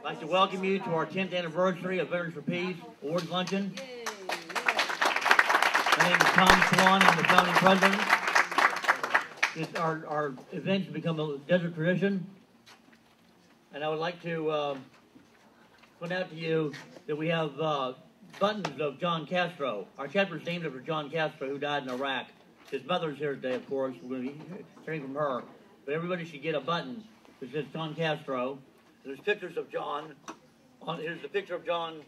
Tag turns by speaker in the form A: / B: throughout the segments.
A: I'd like to welcome you to our 10th anniversary of Veterans for Peace Awards Luncheon. My name is Tom Swann. I'm the founding president. Our events have become a desert tradition. And I would like to point out to you that we have buttons of John Castro. Our chapter is named after John Castro, who died in Iraq. His mother's here today, of course. We're going to be hearing from her. But everybody should get a button that says John Castro. There's pictures of John. Here's the picture of John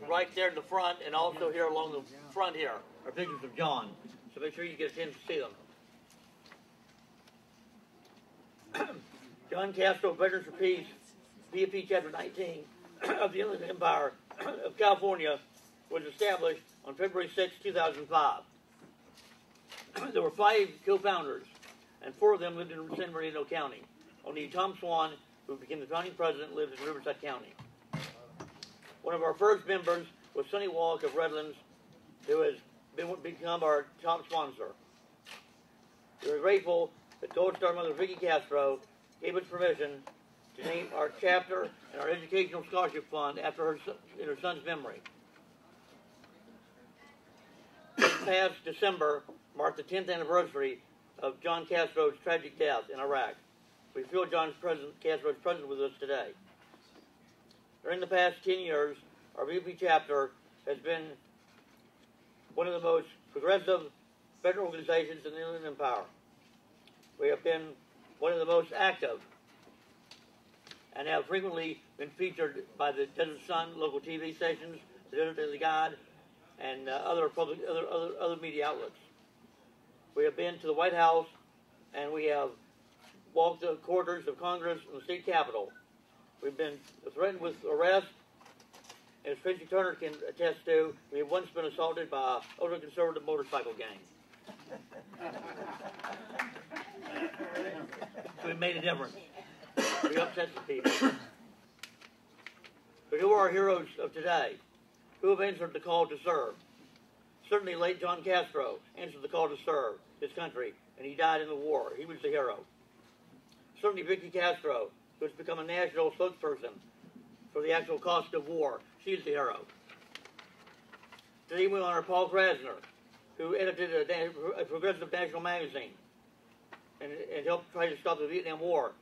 A: right there in the front, and also here along the front here are pictures of John. So make sure you get a chance to see them. John Castro, Veterans for Peace, VFP Chapter 19 of the Inland Empire of California, was established on February 6, 2005. There were 5 co-founders, and 4 of them lived in San Bernardino County. Only Tom Swann, who became the founding president, lives in Riverside County. One of our first members was Sonny Walk of Redlands, who has become our top sponsor. We are grateful that Gold Star Mother Vickie Castro gave us permission to name our chapter and our educational scholarship fund after her son's memory. This past December marked the 10th anniversary of John Castro's tragic death in Iraq. We feel Castro is present with us today. During the past 10 years, our VP chapter has been one of the most progressive veteran organizations in the Inland Empire. We have been one of the most active and have frequently been featured by the Desert Sun local TV stations, the Desert Daily Guide, and other media outlets. We have been to the White House, and we have walked the corridors of Congress and the state capitol. We've been threatened with arrest, and as Tracy Turner can attest to, we have once been assaulted by an ultra-conservative motorcycle gang. So we made a difference. We upset the people. But who are our heroes of today? Who have answered the call to serve? Certainly late John Castro answered the call to serve his country, and he died in the war. He was the hero. Certainly Vickie Castro, who has become a national spokesperson for the actual cost of war. She's the hero. Today we honor Paul Krassner, who edited a progressive national magazine and helped try to stop the Vietnam War,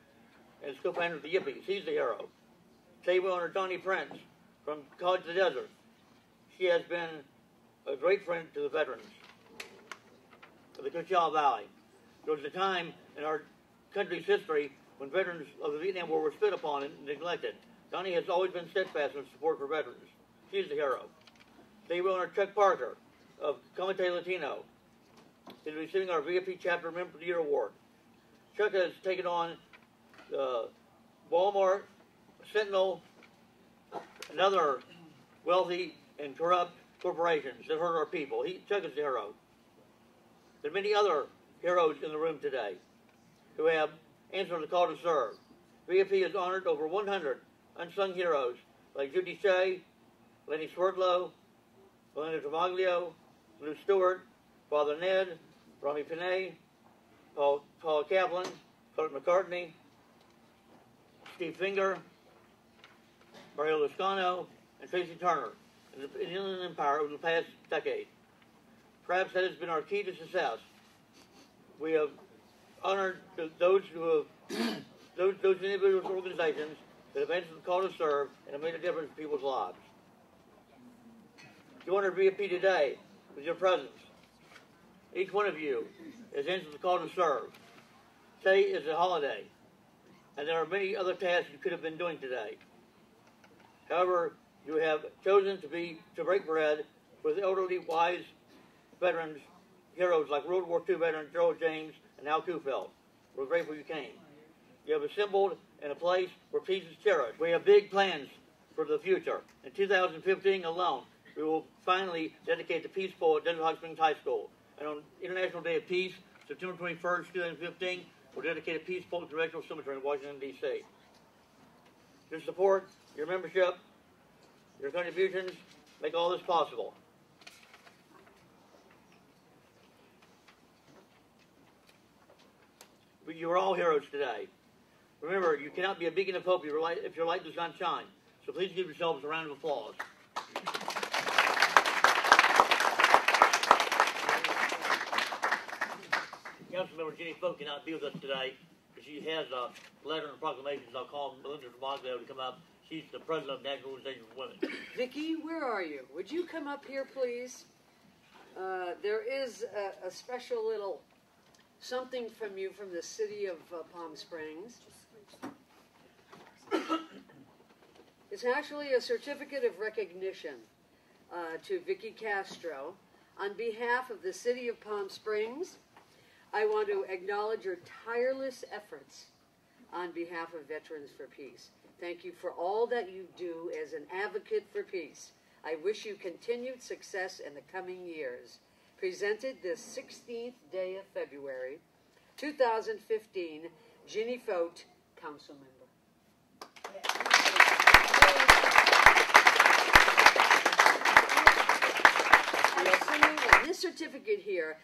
A: and is co-founder of the Yippies. He's the hero. Today we honor Donnie Prince from College of the Desert. She has been a great friend to the veterans of the Coachella Valley. There was a time in our country's history when veterans of the Vietnam War were spit upon and neglected. Donnie has always been steadfast in support for veterans. She's the hero. Today we honor Chuck Parker of Comité Latino. He's receiving our VFP Chapter Member of the Year Award. Chuck has taken on Walmart, Sentinel, and other wealthy and corrupt corporations that hurt our people. Chuck is the hero. There are many other heroes in the room today who have answered the call to serve. VFP has honored over 100 unsung heroes like Judy Shea, Lenny Swerdlow, Belinda Tremaglio, Lou Stewart, Father Ned, Romy Pinay, Paul Kaplan, Philip McCartney, Steve Finger, Mario Lascano, and Tracy Turner in the Inland Empire over the past decade. Perhaps that has been our key to success. We have honored those who have those individuals and organizations that have answered the call to serve and have made a difference in people's lives. You honor VFP today with your presence. Each one of you has answered the call to serve. Today is a holiday, and there are many other tasks you could have been doing today. However, you have chosen to break bread with elderly, wise veterans, heroes like World War II veteran Gerald James and Al Kufeld. We're grateful you came. You have assembled in a place where peace is cherished. We have big plans for the future. In 2015 alone, we will finally dedicate the Peace Bowl at Desert Hot Springs High School. And on International Day of Peace, September 21st, 2015, we'll dedicate a Peace Bowl at the Congressional Cemetery in Washington, D.C. Your support, your membership, your contributions make all this possible. But you are all heroes today. Remember, you cannot be a beacon of hope if your light does not shine. So please give yourselves a round of applause. Councilmember Jenny Folk cannot be with us today, but she has a letter and proclamations. I'll call Melinda Tremaglio to come up. She's the president of the National Organization for Women.
B: Vickie, where are you? Would you come up here, please? There is a special little something from you from the city of Palm Springs. It's actually a certificate of recognition to Vickie Castro. On behalf of the city of Palm Springs, I want to acknowledge your tireless efforts on behalf of Veterans for Peace. Thank you for all that you do as an advocate for peace. I wish you continued success in the coming years. Presented this 16th day of February, 2015, Ginny Fote, Council Member. Absolutely. This certificate here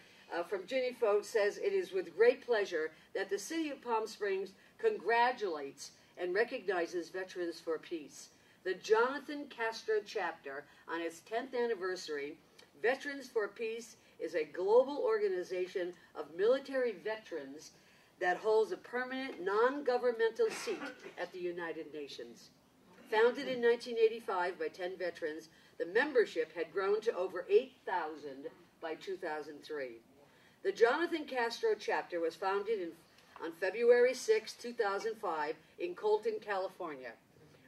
B: from Ginny Fote says, "It is with great pleasure that the City of Palm Springs congratulates and recognizes Veterans for Peace. The Jonathan Castro chapter, on its 10th anniversary, Veterans for Peace is a global organization of military veterans that holds a permanent non-governmental seat at the United Nations. Founded in 1985 by 10 veterans, the membership had grown to over 8,000 by 2003. The Jonathan Castro chapter was founded on February 6, 2005 in Colton, California.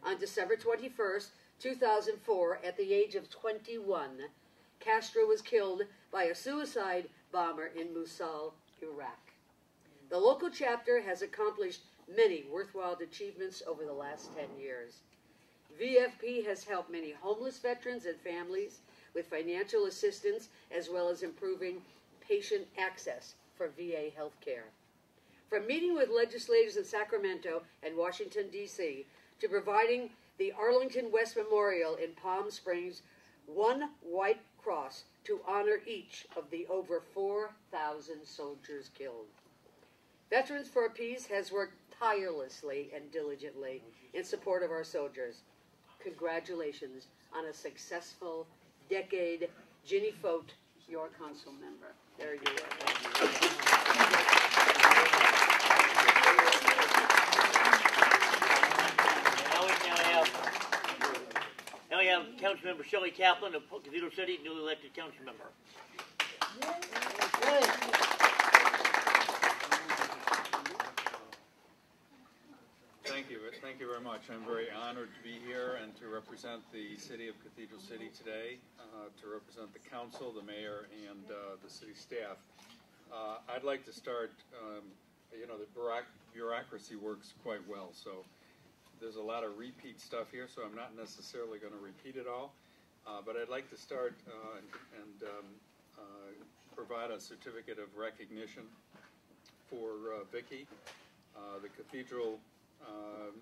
B: On December 21, 2004, at the age of 21, Castro was killed by a suicide bomber in Mosul, Iraq. The local chapter has accomplished many worthwhile achievements over the last 10 years. VFP has helped many homeless veterans and families with financial assistance, as well as improving patient access for VA health care. From meeting with legislators in Sacramento and Washington, D.C., to providing the Arlington West Memorial in Palm Springs one white cross to honor each of the over 4,000 soldiers killed. Veterans for Peace has worked tirelessly and diligently in support of our soldiers. Congratulations on a successful decade. Ginny Fote, your council member. There you are.
A: Now we have Councilmember Shelley Kaplan of Cathedral City, newly elected council member.
C: Thank you very much. I'm very honored to be here and to represent the city of Cathedral City today, to represent the council, the mayor, and the city staff. I'd like to start, the bureaucracy works quite well, so there's a lot of repeat stuff here, so I'm not necessarily going to repeat it all, but I'd like to start and provide a certificate of recognition for Vickie. The Cathedral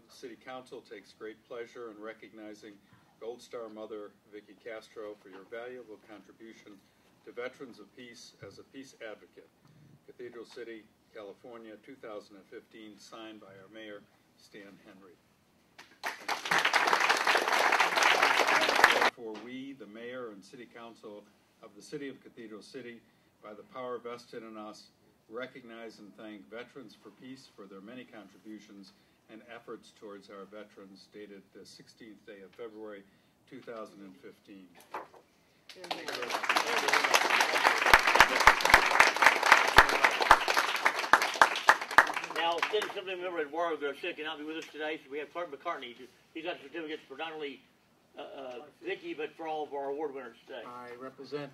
C: City Council takes great pleasure in recognizing Gold Star Mother Vickie Castro for your valuable contribution to Veterans of Peace as a peace advocate. Cathedral City, California, 2015, signed by our mayor, Stan Henry. Therefore, we, the mayor and city council of the city of Cathedral City, by the power vested in us, recognize and thank Veterans for Peace for their many contributions and efforts towards our veterans, dated the 16th day of February, 2015.
A: Now, City Assembly Member Eduardo Garcia cannot be with us today, so we have Clark McCartney. He's got certificates for not only Vickie, but for all of our award winners today.
D: I represent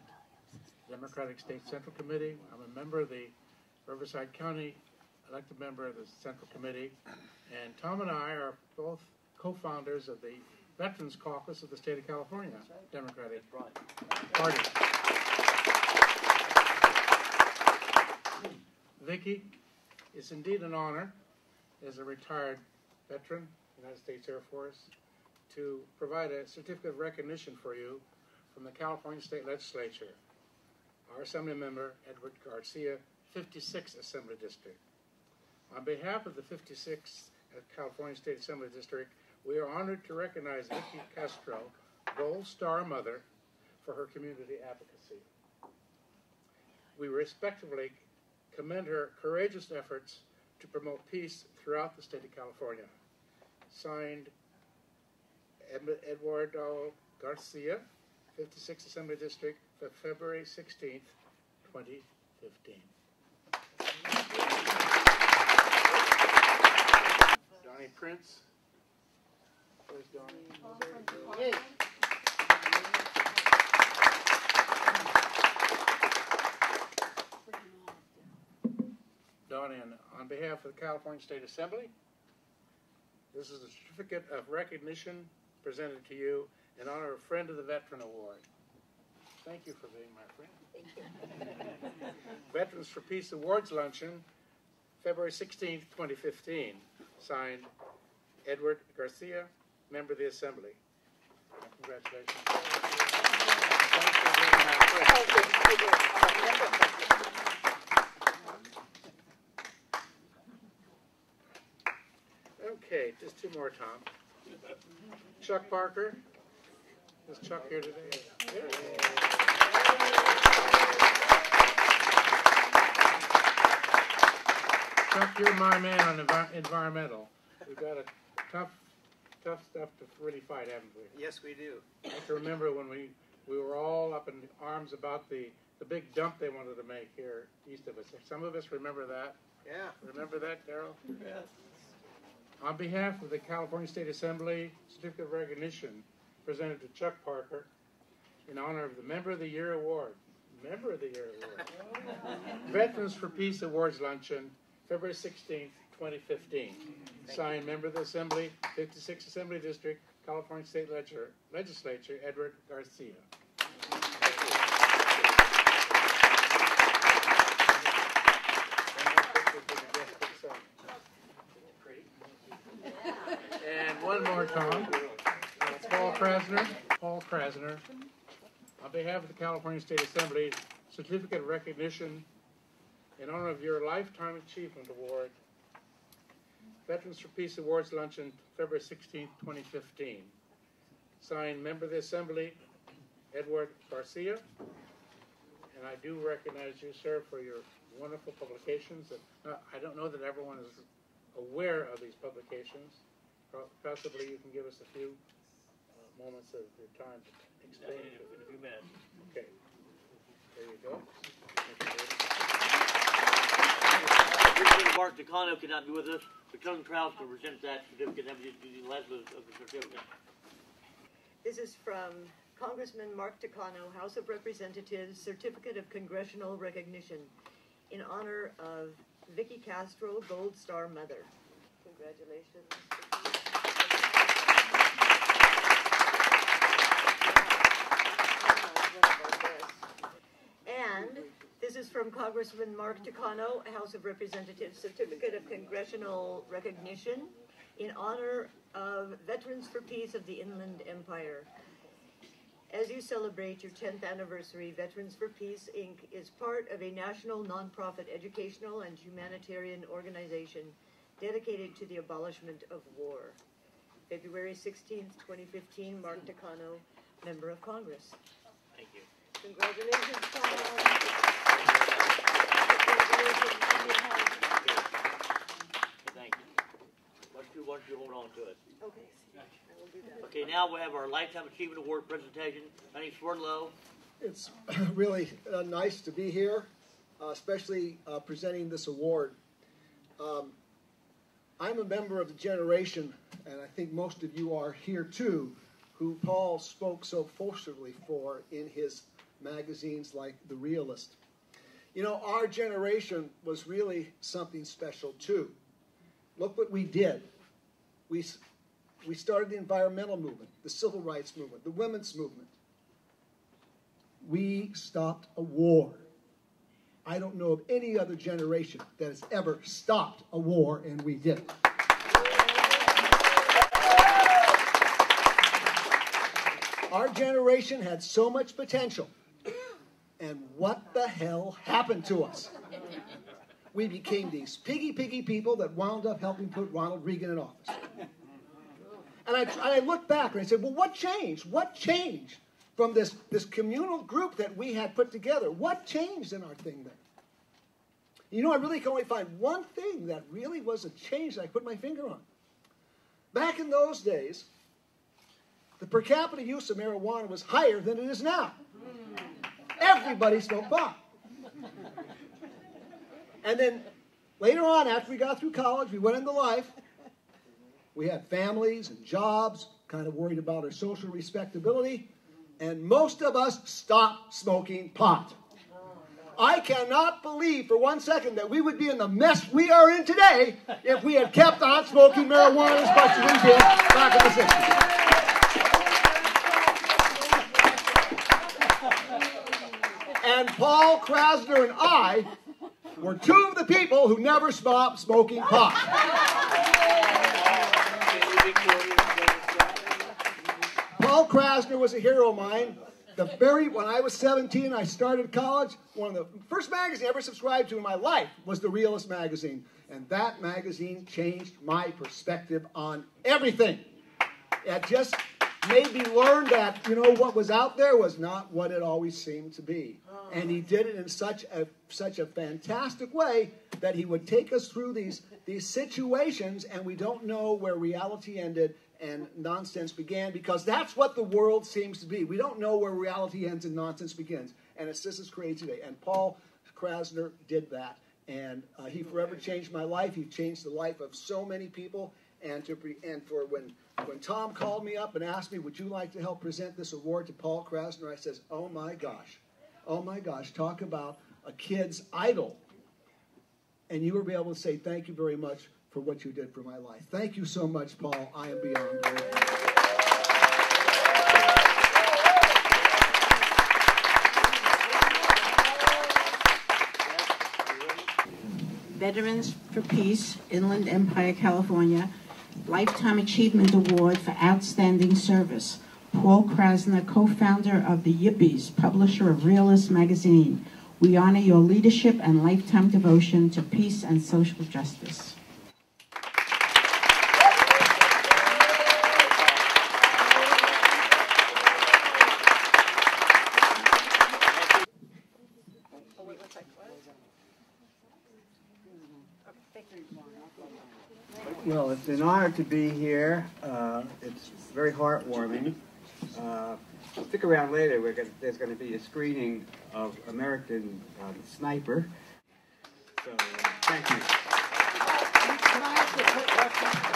D: the Democratic State Central Committee. I'm a member of the Riverside County, elected member of the Central Committee, and Tom and I are both co-founders of the Veterans Caucus of the state of California, Democratic Party. Vickie, it's indeed an honor, as a retired veteran, United States Air Force, to provide a certificate of recognition for you from the California State Legislature. Our Assembly Member, Edward Garcia, 56th Assembly District. On behalf of the 56th California State Assembly District, we are honored to recognize Vickie Castro, Gold Star Mother, for her community advocacy. We respectively commend her courageous efforts to promote peace throughout the state of California. Signed, Eduardo Garcia, 56th Assembly District, for February 16th, 2015. Donnie Prince. Where's Donnie? Yay. Donnie, on behalf of the California State Assembly, this is a certificate of recognition presented to you in honor of Friend of the Veteran Award. Thank you for being my friend.
E: Thank you.
D: Veterans for Peace Awards Luncheon, February 16th, 2015. Signed, Edward Garcia, member of the Assembly. Congratulations. Thanks for being my friend. Okay, just two more, Tom. Chuck Parker. Is Chuck here today? Yeah. Chuck, you're my man on environmental. We've got a tough stuff to really fight, haven't we?
F: Yes, we do.
D: I can remember when we were all up in arms about the big dump they wanted to make here east of us. Some of us remember that.
F: Yeah.
D: Remember that, Darrell?
A: Yes.
D: On behalf of the California State Assembly, certificate of recognition presented to Chuck Parker in honor of the Member of the Year Award. Member of the Year Award. Veterans for Peace Awards Luncheon, February 16th, 2015. Signed, Member of the Assembly, 56th Assembly District, California State Legislature, Edward Garcia. And one more, Tom. Paul Krassner. On behalf of the California State Assembly, certificate of recognition in honor of your Lifetime Achievement Award, Veterans for Peace Awards Luncheon, February 16th, 2015. Signed, Member of the Assembly, Edward Garcia. And I do recognize you, sir, for your wonderful publications. I don't know that everyone is aware of these publications. Possibly you can give us a few moments of your time to explain
A: In a few minutes.
D: Okay. There you go.
A: Mark Takano could not be with us, but Cousin Kraus will present that certificate and the last of the certificate.
E: This is from Congressman Mark Takano, House of Representatives, Certificate of Congressional Recognition in honor of Vickie Castro, Gold Star Mother. Congratulations. And this is from Congressman Mark Takano, House of Representatives, Certificate of Congressional Recognition in honor of Veterans for Peace of the Inland Empire. As you celebrate your 10th anniversary, Veterans for Peace, Inc. is part of a national nonprofit educational and humanitarian organization dedicated to the abolishment of war. February 16th, 2015, Mark Takano, Member of Congress.
A: Thank you.
E: Congratulations, Takano.
A: Thank you. Why don't you hold on to it?
E: Okay, I will do that.
A: Okay, now we have our Lifetime Achievement Award presentation. My name's Swann.
G: It's really nice to be here, especially presenting this award. I'm a member of the generation, and I think most of you are here too, who Paul spoke so forcefully for in his magazines like The Realist. You know, our generation was really something special too. Look what we did. We started the environmental movement, the civil rights movement, the women's movement. We stopped a war. I don't know of any other generation that has ever stopped a war, and we did it. Our generation had so much potential, and what the hell happened to us? we became these piggy people that wound up helping put Ronald Reagan in office. And I look back and I said, well, what changed? What changed from this communal group that we had put together? What changed in our thing there? You know, I really can only find one thing that really was a change that I put my finger on. Back in those days, the per capita use of marijuana was higher than it is now. Everybody smoked pot. And then later on, after we got through college, we went into life. We had families and jobs, kind of worried about our social respectability, and most of us stopped smoking pot. I cannot believe for one second that we would be in the mess we are in today if we had kept on smoking marijuana as much as we did back in the 60s. And Paul Krassner and I were two of the people who never stopped smoking pot. Paul Krassner was a hero of mine. When I was 17, I started college. One of the first magazines I ever subscribed to in my life was The Realist magazine. And that magazine changed my perspective on everything. It just made me learn that, you know, what was out there was not what it always seemed to be. And he did it in such a fantastic way that he would take us through these situations, and we don't know where reality ended and nonsense began, because that's what the world seems to be. We don't know where reality ends and nonsense begins. And it's just as crazy today. And Paul Krassner did that. And he forever changed my life. He changed the life of so many people. And for when Tom called me up and asked me, would you like to help present this award to Paul Krassner, I says, oh my gosh, talk about a kid's idol. And you will be able to say thank you very much for what you did for my life. Thank you so much, Paul. I am beyond grateful.
F: Veterans for Peace, Inland Empire, California, Lifetime Achievement Award for Outstanding Service. Paul Krassner, co-founder of the Yippies, publisher of Realist magazine. We honor your leadership and lifetime devotion to peace and social justice.
H: Well, it's an honor to be here. It's very heartwarming. Stick around later. There's going to be a screening of American Sniper. So, thank you.